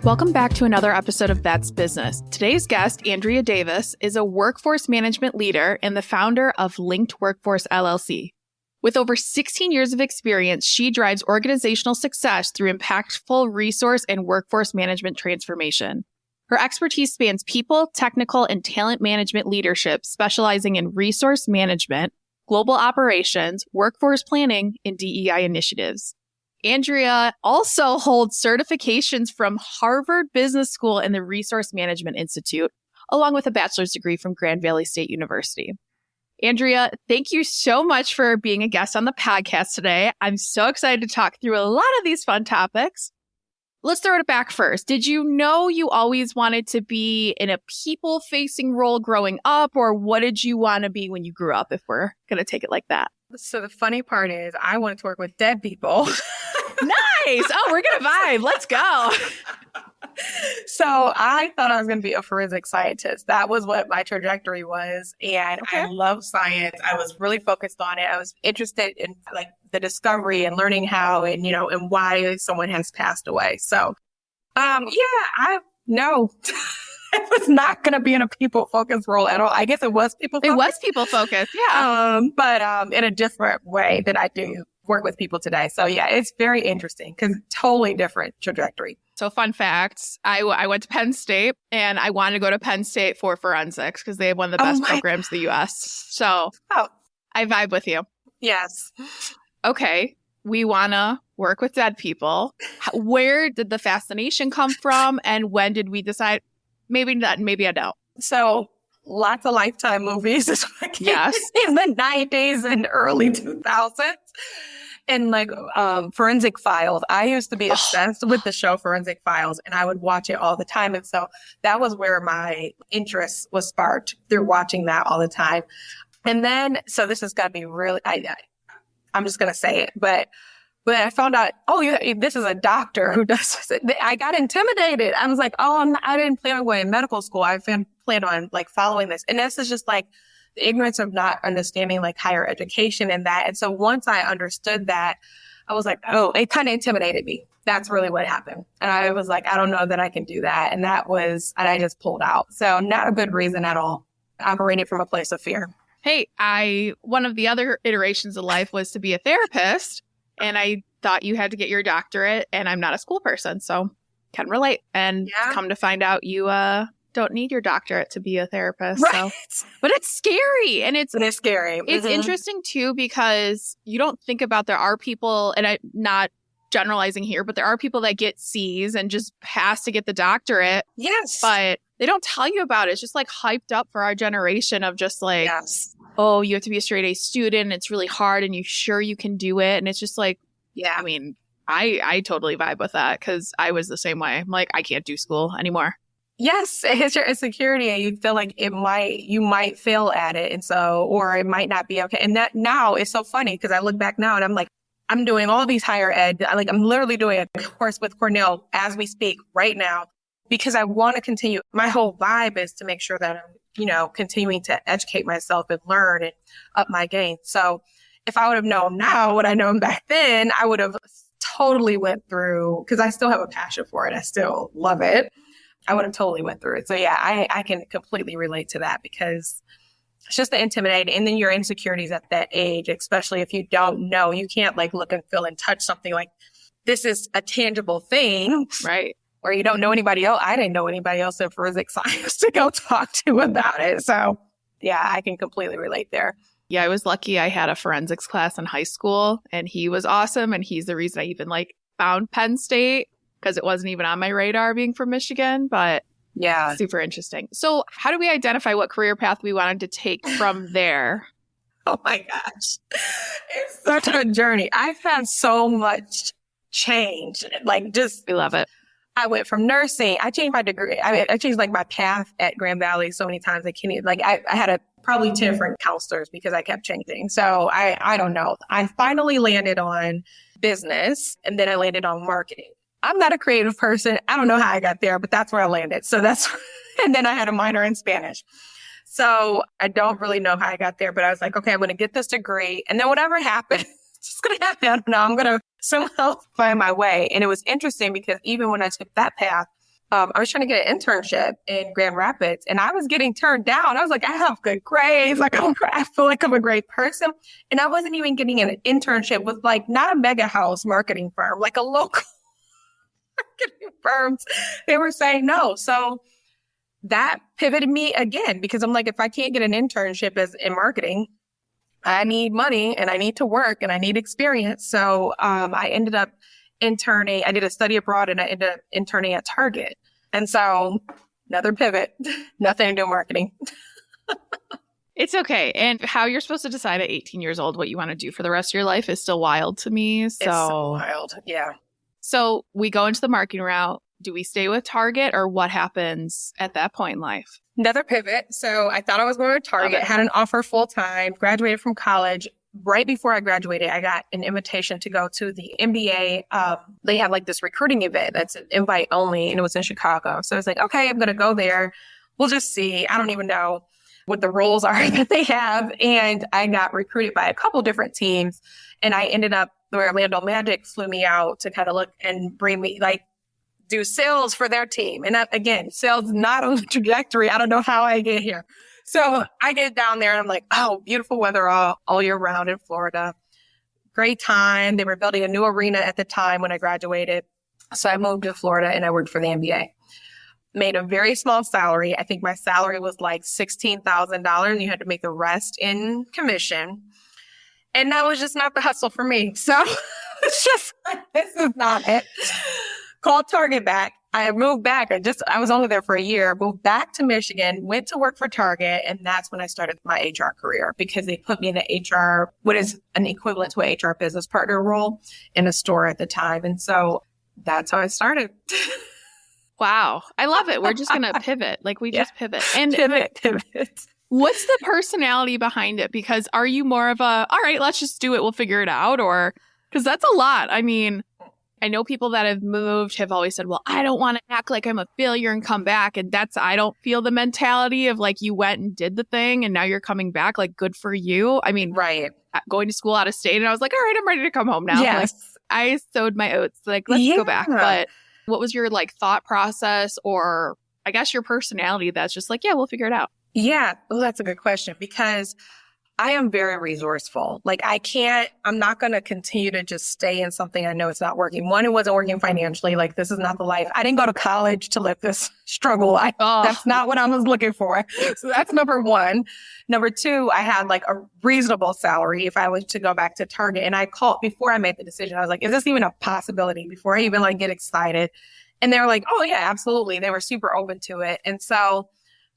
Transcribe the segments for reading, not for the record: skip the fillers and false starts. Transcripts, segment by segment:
Welcome back to another episode of That's Business. Today's guest, Andrea Davis, is a workforce management leader and the founder of Linked Workforce LLC. With over 16 years of experience, she drives organizational success through impactful resource and workforce management transformation. Her expertise spans people, technical, and talent management leadership, specializing in resource management, global operations, workforce planning, and DEI initiatives. Andrea also holds certifications from Harvard Business School and the Resource Management Institute, along with a bachelor's degree from Grand Valley State University. Andrea, thank you so much for being a guest on the podcast today. I'm so excited to talk through a lot of these fun topics. Let's throw it back first. Did you know you always wanted to be in a people-facing role growing up, or what did you want to be when you grew up, if we're going to take it like that? So the funny part is I wanted to work with dead people. Nice. Oh, we're going to vibe. Let's go. So I thought I was going to be a forensic scientist. That was what my trajectory was. And Okay. I love science. I was really focused on it. I was interested in like the discovery and learning how and, and why someone has passed away. So, no, it was not going to be in a people-focused role at all. I guess it was people-focused. It was people-focused, yeah. But in a different way than I do work with people today. So yeah, it's very interesting because totally different trajectory. So fun facts, I went to Penn State and I wanted to go to Penn State for forensics because they have one of the best programs in the U.S. So I vibe with you. Yes. Okay. We want to work with dead people. Where did the fascination come from? And when did we decide maybe not, maybe I don't? So lots of Lifetime movies is what came in the 90s and early 2000s. And like Forensic Files. I used to be obsessed with the show Forensic Files, and I would watch it all the time. And so that was where my interest was sparked through watching that all the time. And then, so this is going to be really, I'm just going to say it, but I found out, this is a doctor who does this. I got intimidated. I was like, I didn't plan on going to medical school. I planned on like following this. And this is just like the ignorance of not understanding like higher education and that. And so once I understood that, I was like, it kind of intimidated me. That's really what happened. And I was like, I don't know that I can do that. And I just pulled out. So not a good reason at all. Operating from a place of fear. Hey, one of the other iterations of life was to be a therapist. And I thought you had to get your doctorate, and I'm not a school person, so can relate. And come to find out you don't need your doctorate to be a therapist. Right. So. But it's scary. And it's scary. It's interesting, too, because you don't think about there are people, and I'm not generalizing here, but there are people that get C's and just pass to get the doctorate. Yes. But they don't tell you about it. It's just like hyped up for our generation of just like, you have to be a straight A student. It's really hard and you sure you can do it. And it's just like, I mean, I totally vibe with that because I was the same way. I'm like, I can't do school anymore. Yes, it hits your insecurity and you feel like you might fail at it. And so, or it might not be okay. And that now is so funny because I look back now and I'm like, I'm doing all these higher ed. I'm literally doing a course with Cornell as we speak right now because I want to continue. My whole vibe is to make sure that I'm, continuing to educate myself and learn and up my game. So if I would have known now what I known back then, I would have totally went through, because I still have a passion for it. I still love it. I would have totally went through it. So yeah, I can completely relate to that because it's just the intimidating. And then your insecurities at that age, especially if you don't know, you can't like look and feel and touch something like this is a tangible thing. Right. Or you don't know anybody else. I didn't know anybody else in forensic science to go talk to about it. So yeah, I can completely relate there. Yeah, I was lucky. I had a forensics class in high school and he was awesome. And he's the reason I even found Penn State because it wasn't even on my radar being from Michigan. But yeah, super interesting. So how do we identify what career path we wanted to take from there? Oh my gosh. It's such a journey. I've had so much change. We love it. I went from nursing. I changed my degree. I changed my path at Grand Valley so many times. I had probably 10 different counselors because I kept changing. So I don't know. I finally landed on business and then I landed on marketing. I'm not a creative person. I don't know how I got there, but that's where I landed. So and then I had a minor in Spanish. So I don't really know how I got there, but I was like, okay, I'm going to get this degree. And then whatever happens, it's just going to happen. No, I'm going to somehow find my way. And it was interesting because even when I took that path, I was trying to get an internship in Grand Rapids, and I was getting turned down. I was like, I have good grades. Like, I feel like I'm a great person. And I wasn't even getting an internship with like not a mega house marketing firm, like a local marketing firms. They were saying no. So that pivoted me again, because I'm like, if I can't get an internship in marketing, I need money and I need to work and I need experience. So I ended up interning. I did a study abroad and I ended up interning at Target. And so another pivot, nothing to do with marketing. It's okay. And how you're supposed to decide at 18 years old what you want to do for the rest of your life is still wild to me. It's so wild. Yeah. So we go into the marketing route. Do we stay with Target, or what happens at that point in life? Another pivot. So I thought I was going to Target, had an offer full time, graduated from college. Right before I graduated, I got an invitation to go to the MBA. They have like this recruiting event that's an invite only, and it was in Chicago. So I was like, okay, I'm going to go there. We'll just see. I don't even know what the roles are that they have. And I got recruited by a couple different teams. And I ended up, the Orlando Magic flew me out to kind of look and bring me like, do sales for their team. And that, again, sales not on the trajectory. I don't know how I get here. So I get down there and I'm like, oh, beautiful weather all year round in Florida. Great time. They were building a new arena at the time when I graduated. So I moved to Florida and I worked for the NBA. Made a very small salary. I think my salary was like $16,000. You had to make the rest in commission. And that was just not the hustle for me. So it's just, this is not it. Called Target back. I moved back. I was only there for a year, moved back to Michigan, went to work for Target. And that's when I started my HR career, because they put me in an HR, what is an equivalent to an HR business partner role in a store at the time. And so that's how I started. Wow. I love it. We're just going to pivot. Like we just pivot. And pivot. What's the personality behind it? Because are you more of a, all right, let's just do it, we'll figure it out? Or, because that's a lot. I mean, I know people that have moved have always said, well, I don't want to act like I'm a failure and come back. And I don't feel the mentality of like you went and did the thing and now you're coming back. Like, good for you. I mean, right. Going to school out of state, and I was like, all right, I'm ready to come home now. Yes. Like, I sowed my oats. Like, let's go back. But what was your like thought process, or I guess your personality that's just like, yeah, we'll figure it out? Yeah. Well, that's a good question, because I am very resourceful. Like I'm not going to continue to just stay in something I know it's not working. One, it wasn't working financially. Like, this is not the life. I didn't go to college to live this struggle life. That's not what I was looking for. So that's number one. Number two, I had like a reasonable salary if I was to go back to Target. And I called before I made the decision. I was like, is this even a possibility, before I even like get excited? And they were like, oh yeah, absolutely. They were super open to it. And so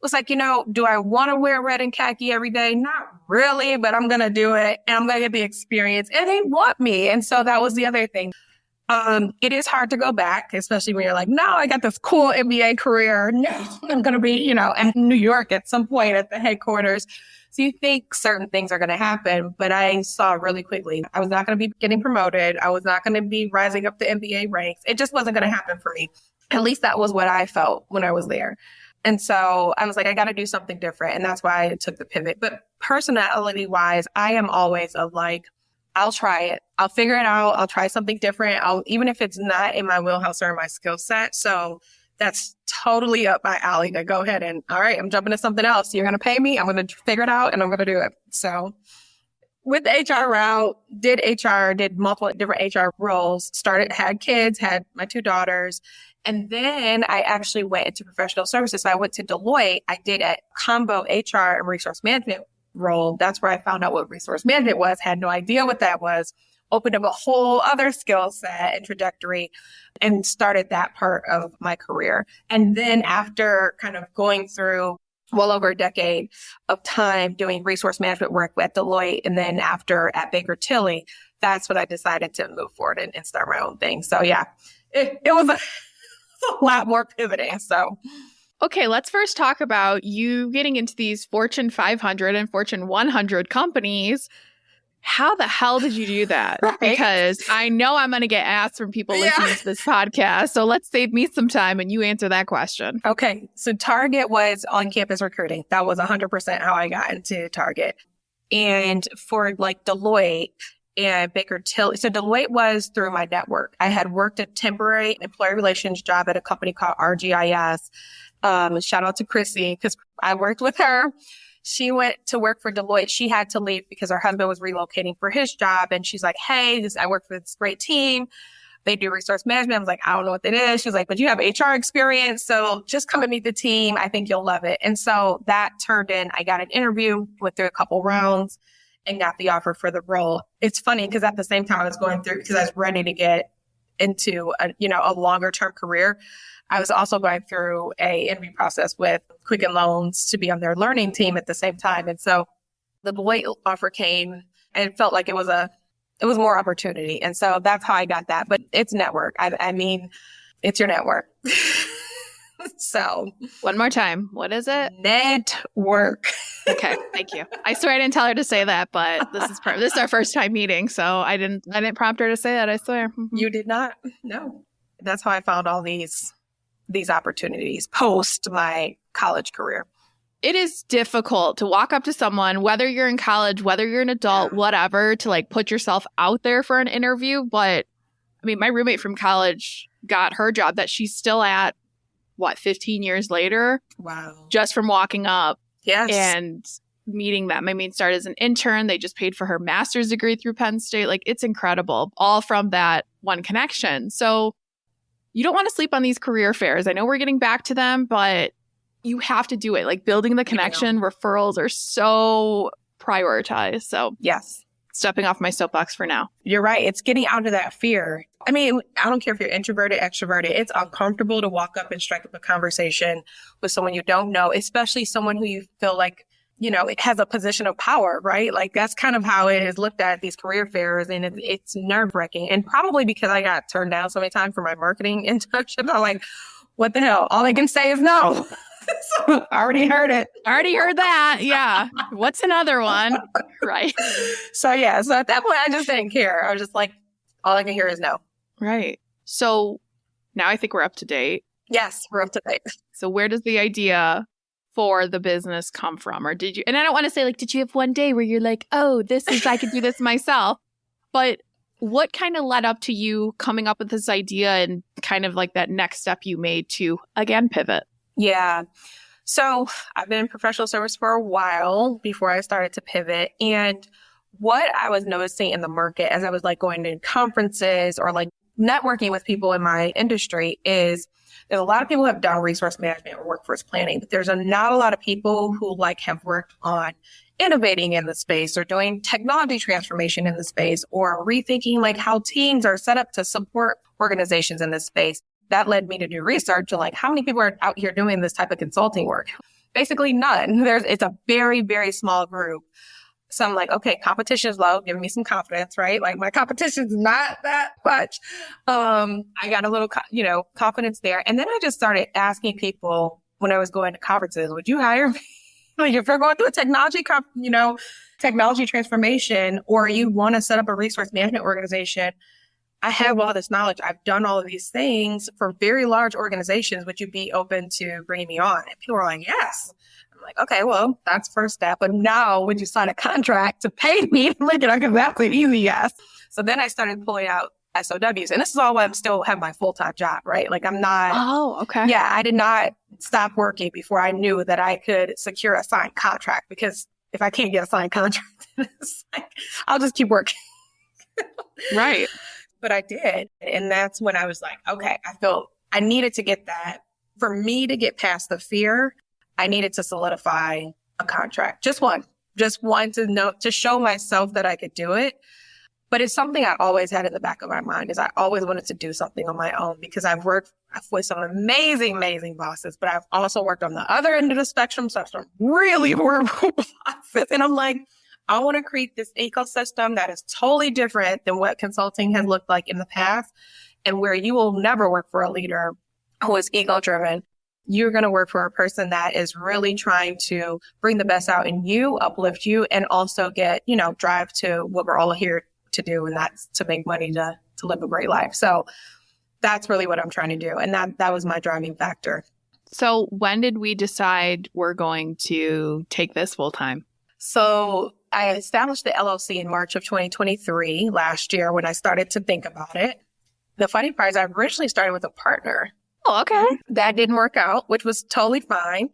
was like, do I want to wear red and khaki every day? Not really, but I'm going to do it and I'm going to get the experience, and they want me. And so that was the other thing. It is hard to go back, especially when you're like, no, I got this cool MBA career. No, I'm going to be, in New York at some point at the headquarters. So you think certain things are going to happen, but I saw really quickly, I was not going to be getting promoted. I was not going to be rising up the MBA ranks. It just wasn't going to happen for me. At least that was what I felt when I was there. And so I was like, I got to do something different. And that's why I took the pivot. But personality wise, I am always I'll try it. I'll figure it out. I'll try something different. Even if it's not in my wheelhouse or in my skill set. So that's totally up my alley to go ahead and, all right, I'm jumping to something else. You're going to pay me. I'm going to figure it out and I'm going to do it. So with the HR route, did multiple different HR roles, had kids, had my 2 daughters. And then I actually went into professional services. So I went to Deloitte. I did a combo HR and resource management role. That's where I found out what resource management was. Had no idea what that was. Opened up a whole other skill set and trajectory and started that part of my career. And then after kind of going through well over a decade of time doing resource management work at Deloitte, and then after at Baker Tilly, that's when I decided to move forward and start my own thing. So yeah, it was a lot more pivoting. So, okay, let's first talk about you getting into these Fortune 500 and Fortune 100 companies. How the hell did you do that? Right? Because I know I'm going to get asked from people listening to this podcast. So let's save me some time and you answer that question. Okay. So Target was on-campus recruiting. That was 100% how I got into Target. And for like Deloitte, and Baker Tilly. So Deloitte was through my network. I had worked a temporary employee relations job at a company called RGIS. Shout out to Chrissy, because I worked with her. She went to work for Deloitte. She had to leave because her husband was relocating for his job. And she's like, hey, I work for this great team. They do resource management. I was like, I don't know what that is. She was like, but you have HR experience. So just come and meet the team. I think you'll love it. And so that turned in, I got an interview, went through a couple rounds and got the offer for the role. It's funny because at the same time I was going through, because I was ready to get into a longer term career, I was also going through a interview process with Quicken Loans to be on their learning team at the same time. And so the Deloitte offer came and it felt like it was more opportunity. And so that's how I got that. But it's network. I mean, it's your network. So one more time. What is it? Network. Okay. Thank you. I swear I didn't tell her to say that, but this is our first time meeting. So I didn't prompt her to say that. I swear. Mm-hmm. You did not? No. That's how I found all these opportunities post my college career. It is difficult to walk up to someone, whether you're in college, whether you're an adult, whatever, to like put yourself out there for an interview. But I mean, my roommate from college got her job that she's still at, 15 years later? Wow. Just from walking up and meeting them. I mean, started as an intern. They just paid for her master's degree through Penn State. Like, it's incredible. All from that one connection. So you don't want to sleep on these career fairs. I know we're getting back to them, but you have to do it. Like, building the connection, referrals are so prioritized. So yes, stepping off my soapbox for now. You're right. It's getting out of that fear. I mean, I don't care if you're introverted, extroverted. It's uncomfortable to walk up and strike up a conversation with someone you don't know, especially someone who you feel like, it has a position of power, right? Like, that's kind of how it is looked at these career fairs. And it's nerve-wracking. And probably because I got turned down so many times for my marketing internship, I'm like, what the hell? All I can say is no. So, I already heard it. Already heard that. Yeah. What's another one? Right. So at that point, I just didn't care. I was just like, all I can hear is no. Right. So now I think we're up to date. Yes, we're up to date. So where does the idea for the business come from? Or did you, and I don't want to say like, did you have one day where you're like, oh, I could do this myself. But what kind of led up to you coming up with this idea and kind of like that next step you made to, again, pivot? Yeah. So I've been in professional service for a while before I started to pivot. And what I was noticing in the market as I was like going to conferences or like networking with people in my industry is there's a lot of people who have done resource management or workforce planning, but there's not a lot of people who like have worked on innovating in the space or doing technology transformation in the space or rethinking like how teams are set up to support organizations in this space. That led me to do research on like how many people are out here doing this type of consulting work. Basically none. It's a very, very small group. So I'm like, okay, competition is low, giving me some confidence, right? Like my competition is not that much. I got a little, confidence there. And then I just started asking people when I was going to conferences, would you hire me? Like if you're going through a technology transformation, or you want to set up a resource management organization, I have all this knowledge. I've done all of these things for very large organizations. Would you be open to bringing me on? And people were like, yes. I'm like, okay, well, that's first step. But now would you sign a contract to pay me? Like, that's an easy yes. So then I started pulling out SOWs. And this is all while I'm still have my full-time job, right? Like I'm not. Oh, okay. Yeah, I did not stop working before I knew that I could secure a signed contract, because if I can't get a signed contract, it's like, I'll just keep working. Right. But I did. And that's when I was like, okay, I felt I needed to get that. For me to get past the fear, I needed to solidify a contract. Just one to show myself that I could do it. But it's something I always had in the back of my mind, is I always wanted to do something on my own, because I've worked with some amazing, amazing bosses, but I've also worked on the other end of the spectrum, some really horrible bosses. And I'm like, I want to create this ecosystem that is totally different than what consulting has looked like in the past, and where you will never work for a leader who is ego-driven. You're going to work for a person that is really trying to bring the best out in you, uplift you, and also get, drive to what we're all here to do, and that's to make money to live a great life. So that's really what I'm trying to do. And that was my driving factor. So when did we decide we're going to take this full time? So I established the LLC in March of 2023, last year, when I started to think about it. The funny part is I originally started with a partner. Oh, okay. That didn't work out, which was totally fine.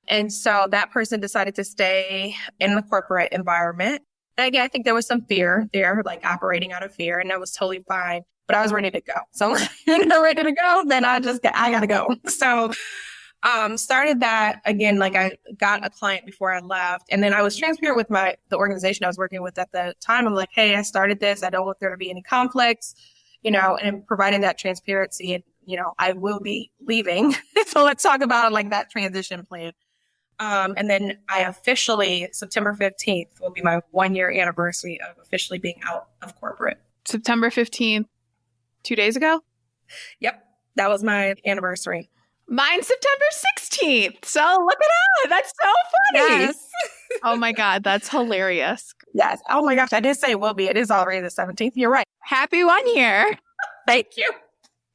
And so that person decided to stay in the corporate environment. And again, I think there was some fear there, like operating out of fear, and that was totally fine. But I was ready to go. So when you're not ready to go, then I got to go. So started that again, like I got a client before I left. And then I was transparent with the organization I was working with at the time. I'm like, hey, I started this. I don't want there to be any conflicts, and providing that transparency. And, I will be leaving. So let's talk about like that transition plan. And then I officially, September 15th will be my 1-year anniversary of officially being out of corporate. September 15th, 2 days ago? Yep. That was my anniversary. Mine's September 16th. So look at that. That's so funny. Yes. Oh my God. That's hilarious. Yes. Oh my gosh. I did say it will be. It is already the 17th. You're right. Happy 1 year. Thank you.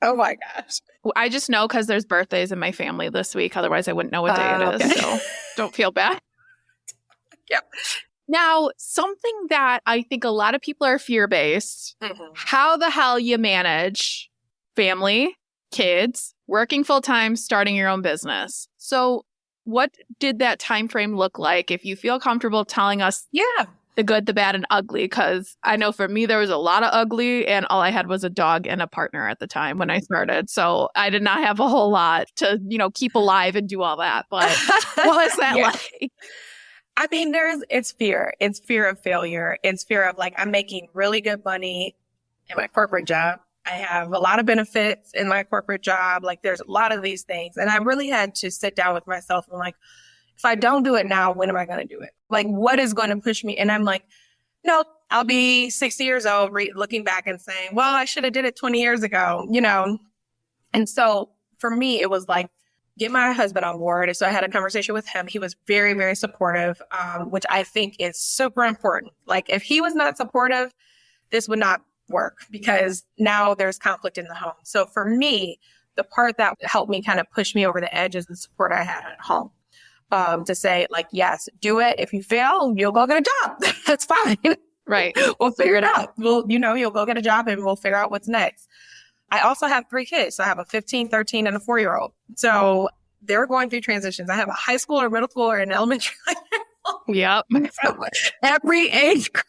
Oh my gosh. I just know because there's birthdays in my family this week. Otherwise, I wouldn't know what day it is. So don't feel bad. Yep. Now, something that I think a lot of people are fear-based, how the hell you manage family, kids, working full-time, starting your own business. So what did that time frame look like? If you feel comfortable telling us the good, the bad, and ugly, because I know for me, there was a lot of ugly, and all I had was a dog and a partner at the time when I started. So I did not have a whole lot to, keep alive and do all that. But what was that like? I mean, it's fear. It's fear of failure. It's fear of like, I'm making really good money in my corporate job. I have a lot of benefits in my corporate job. Like there's a lot of these things. And I really had to sit down with myself and like, if I don't do it now, when am I going to do it? Like, what is going to push me? And I'm like, no, I'll be 60 years old, looking back and saying, well, I should have did it 20 years ago, And so for me, it was like, get my husband on board. And so I had a conversation with him. He was very, very supportive, which I think is super important. Like if he was not supportive, this would not work because now there's conflict in the home. So for me, the part that helped me kind of push me over the edge is the support I had at home. To say like, yes, do it. If you fail, you'll go get a job. That's fine. Right. We'll figure it out. You'll go get a job and we'll figure out what's next. I also have 3 kids. So I have a 15, 13, and a 4-year-old. So they're going through transitions. I have a high schooler, middle schooler, and elementary. Yep. So every age group,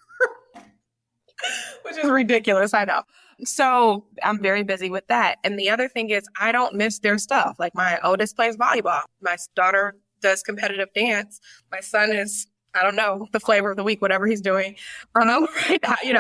which is ridiculous. I know. So I'm very busy with that. And the other thing is I don't miss their stuff. Like my oldest plays volleyball. My daughter does competitive dance. My son is, I don't know, the flavor of the week, whatever he's doing. I don't know.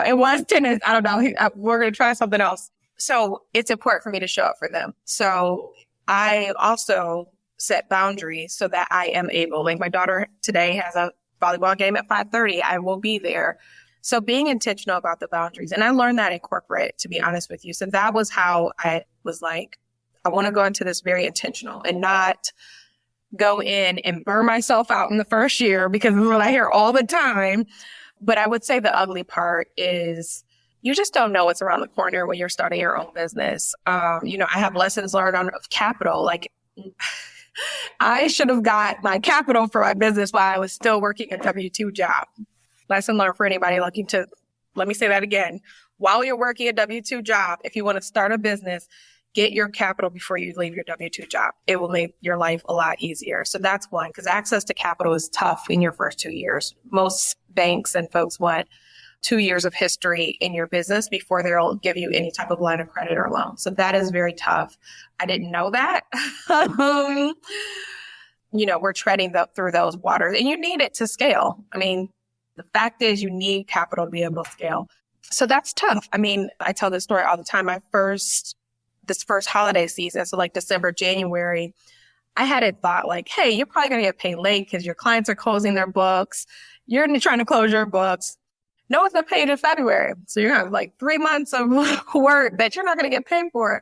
It was tennis. I don't know. We're going to try something else. So it's important for me to show up for them. So I also set boundaries so that I am able, like my daughter today has a volleyball game at 5:30. I will be there. So being intentional about the boundaries. And I learned that in corporate, to be honest with you. So that was how I was like, I want to go into this very intentional and not go in and burn myself out in the first year because it's what I hear all the time. But I would say the ugly part is you just don't know what's around the corner when you're starting your own business. I have lessons learned of capital. Like I should have got my capital for my business while I was still working a W-2 job. Lesson learned for anybody looking to, let me say that again. While you're working a W-2 job, if you want to start a business, get your capital before you leave your W-2 job. It will make your life a lot easier. So that's one, because access to capital is tough in your first 2 years. Most banks and folks want 2 years of history in your business before they'll give you any type of line of credit or loan. So that is very tough. I didn't know that. We're treading through those waters and you need it to scale. I mean, the fact is you need capital to be able to scale. So that's tough. I mean, I tell this story all the time. This first holiday season, so like December, January, I hadn't thought like, hey, you're probably going to get paid late because your clients are closing their books. You're trying to close your books. No one's been paid in February. So you're going to have like 3 months of work that you're not going to get paid for.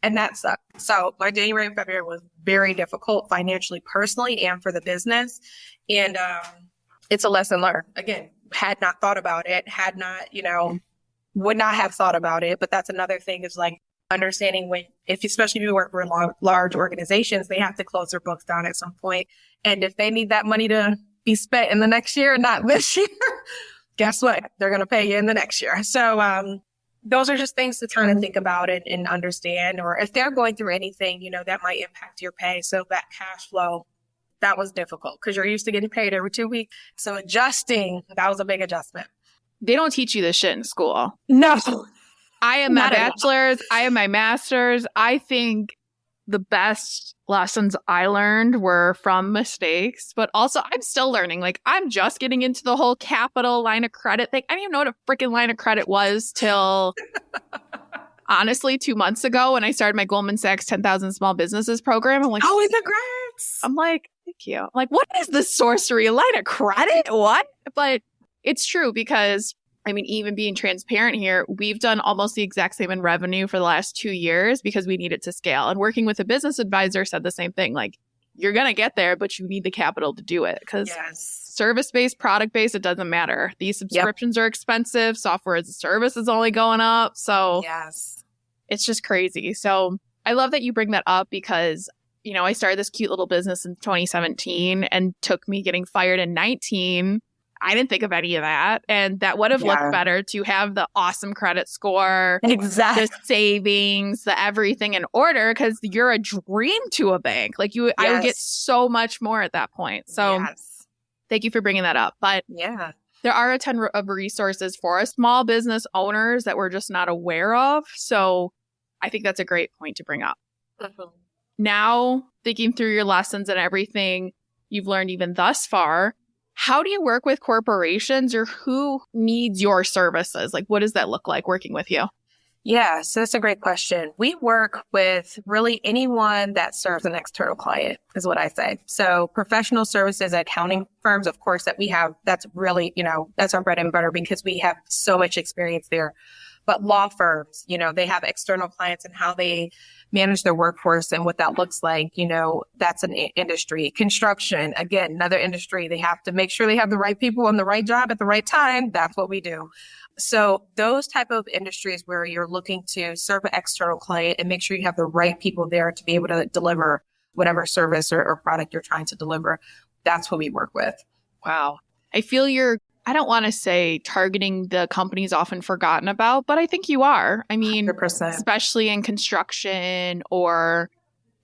And that sucked. So my January and February was very difficult financially, personally, and for the business. And it's a lesson learned. Again, had not thought about it, would not have thought about it. But that's another thing is like understanding especially if you work for large organizations, they have to close their books down at some point. And if they need that money to be spent in the next year, not this year, guess what? They're going to pay you in the next year. So those are just things to kind of think about and understand. Or if they're going through anything, that might impact your pay. So that cash flow, that was difficult because you're used to getting paid every 2 weeks. So adjusting, that was a big adjustment. They don't teach you this shit in school. No. I am my bachelor's. I am my master's. I think the best lessons I learned were from mistakes, but also I'm still learning. Like, I'm just getting into the whole capital line of credit thing. I didn't even know what a freaking line of credit was till honestly 2 months ago when I started my Goldman Sachs 10,000 Small Businesses program. I'm like, oh, congrats. I'm like, thank you. I'm like, what is the sorcery? A line of credit? What? But it's true because even being transparent here, we've done almost the exact same in revenue for the last 2 years because we need it to scale. And working with a business advisor said the same thing. Like, you're going to get there, but you need the capital to do it because service-based, product-based, it doesn't matter. These subscriptions are expensive. Software as a service is only going up. So it's just crazy. So I love that you bring that up because, I started this cute little business in 2017 and took me getting fired in 19. I didn't think of any of that. And that would have looked better to have the awesome credit score, the savings, the everything in order, because you're a dream to a bank. Like I would get so much more at that point. So thank you for bringing that up. But there are a ton of resources for us small business owners that we're just not aware of. So I think that's a great point to bring up. Now, thinking through your lessons and everything you've learned even thus far, how do you work with corporations or who needs your services? Like, what does that look like working with you? Yeah, so that's a great question. We work with really anyone that serves an external client is what I say. So professional services, accounting firms, of course, that we have, that's really, that's our bread and butter because we have so much experience there. But law firms, they have external clients and how they manage their workforce and what that looks like, that's an industry. Construction, again, another industry. They have to make sure they have the right people on the right job at the right time. That's what we do. So those type of industries where you're looking to serve an external client and make sure you have the right people there to be able to deliver whatever service or product you're trying to deliver, that's what we work with. Wow. I feel I don't want to say targeting the companies often forgotten about, but I think you are. 100%. Especially in construction or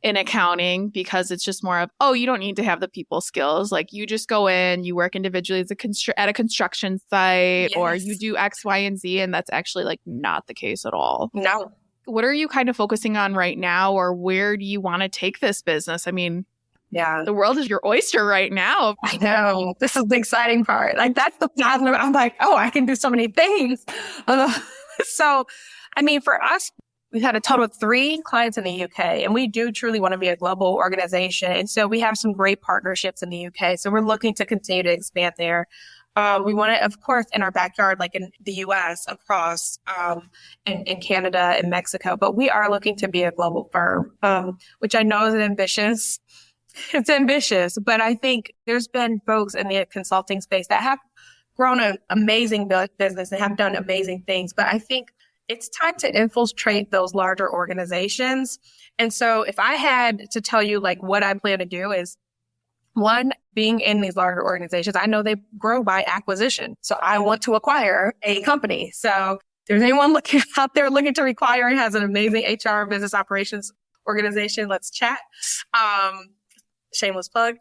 in accounting, because it's just more of, you don't need to have the people skills. Like, you just go in, you work individually at a construction site, or you do X, Y, and Z. And that's actually like not the case at all. No. What are you kind of focusing on right now, or where do you want to take this business? The world is your oyster right now. I know. This is the exciting part. Like, that's the positive. I'm like, I can do so many things. So, for us, we've had a total of 3 clients in the UK, and we do truly want to be a global organization. And so we have some great partnerships in the UK. So we're looking to continue to expand there. We want to, of course, in our backyard, like in the US, across, in Canada and Mexico. But we are looking to be a global firm, which I know is ambitious. It's ambitious, but I think there's been folks in the consulting space that have grown an amazing business and have done amazing things. But I think it's time to infiltrate those larger organizations. And so if I had to tell you like what I plan to do is, one, being in these larger organizations, I know they grow by acquisition. So I want to acquire a company. So if there's anyone out there looking to acquire and has an amazing HR business operations organization, let's chat. Shameless plug.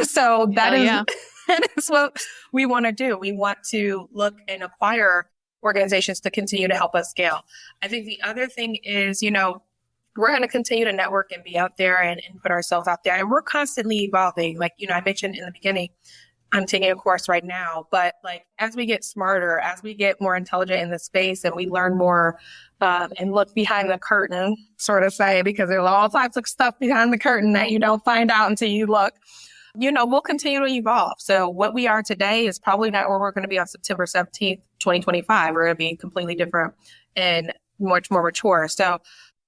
So that is what we want to do. We want to look and acquire organizations to continue to help us scale. I think the other thing is, we're going to continue to network and be out there and put ourselves out there. And we're constantly evolving. Like, I mentioned in the beginning, I'm taking a course right now, but like, as we get smarter, as we get more intelligent in the space and we learn more, and look behind the curtain, sort of say, because there's all types of stuff behind the curtain that you don't find out until you look, we'll continue to evolve. So what we are today is probably not where we're going to be on September 17th, 2025. We're going to be completely different and much more mature. So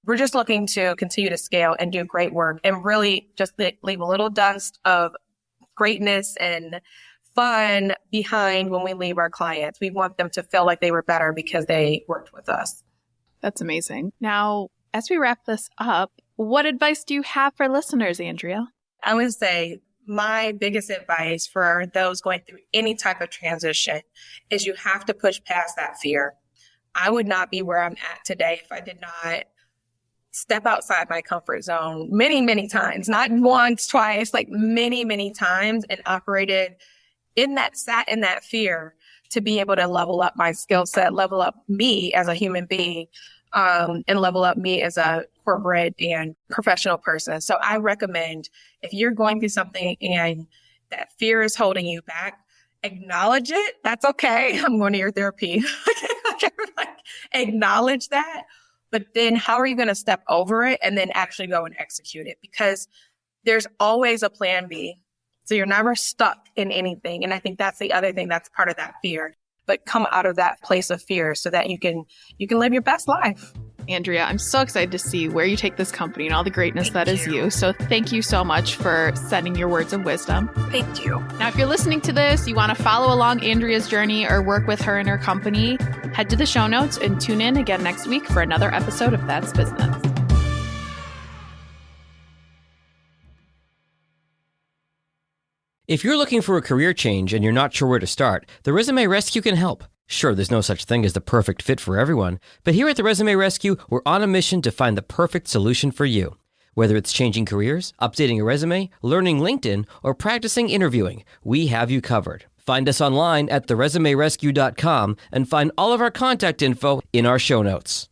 we're just looking to continue to scale and do great work and really just leave a little dust of greatness and fun behind when we leave our clients. We want them to feel like they were better because they worked with us. That's amazing. Now, as we wrap this up, what advice do you have for listeners, Andrea? I would say my biggest advice for those going through any type of transition is you have to push past that fear. I would not be where I'm at today if I did not step outside my comfort zone many, many times, not once, twice, like many, many times, and operated sat in that fear to be able to level up my skill set, level up me as a human being, and level up me as a corporate and professional person. So I recommend if you're going through something and that fear is holding you back, acknowledge it. That's okay. I'm going to your therapy. Acknowledge that. But then how are you going to step over it and then actually go and execute it? Because there's always a plan B. So you're never stuck in anything. And I think that's the other thing that's part of that fear. But come out of that place of fear so that you can live your best life. Andrea, I'm so excited to see where you take this company and all the greatness that is you. So thank you so much for sending your words of wisdom. Thank you. Now, if you're listening to this, you want to follow along Andrea's journey or work with her and her company, head to the show notes and tune in again next week for another episode of That's Business. If you're looking for a career change and you're not sure where to start, the Resume Rescue can help. Sure, there's no such thing as the perfect fit for everyone, but here at the Resume Rescue, we're on a mission to find the perfect solution for you. Whether it's changing careers, updating a resume, learning LinkedIn, or practicing interviewing, we have you covered. Find us online at theresumerescue.com and find all of our contact info in our show notes.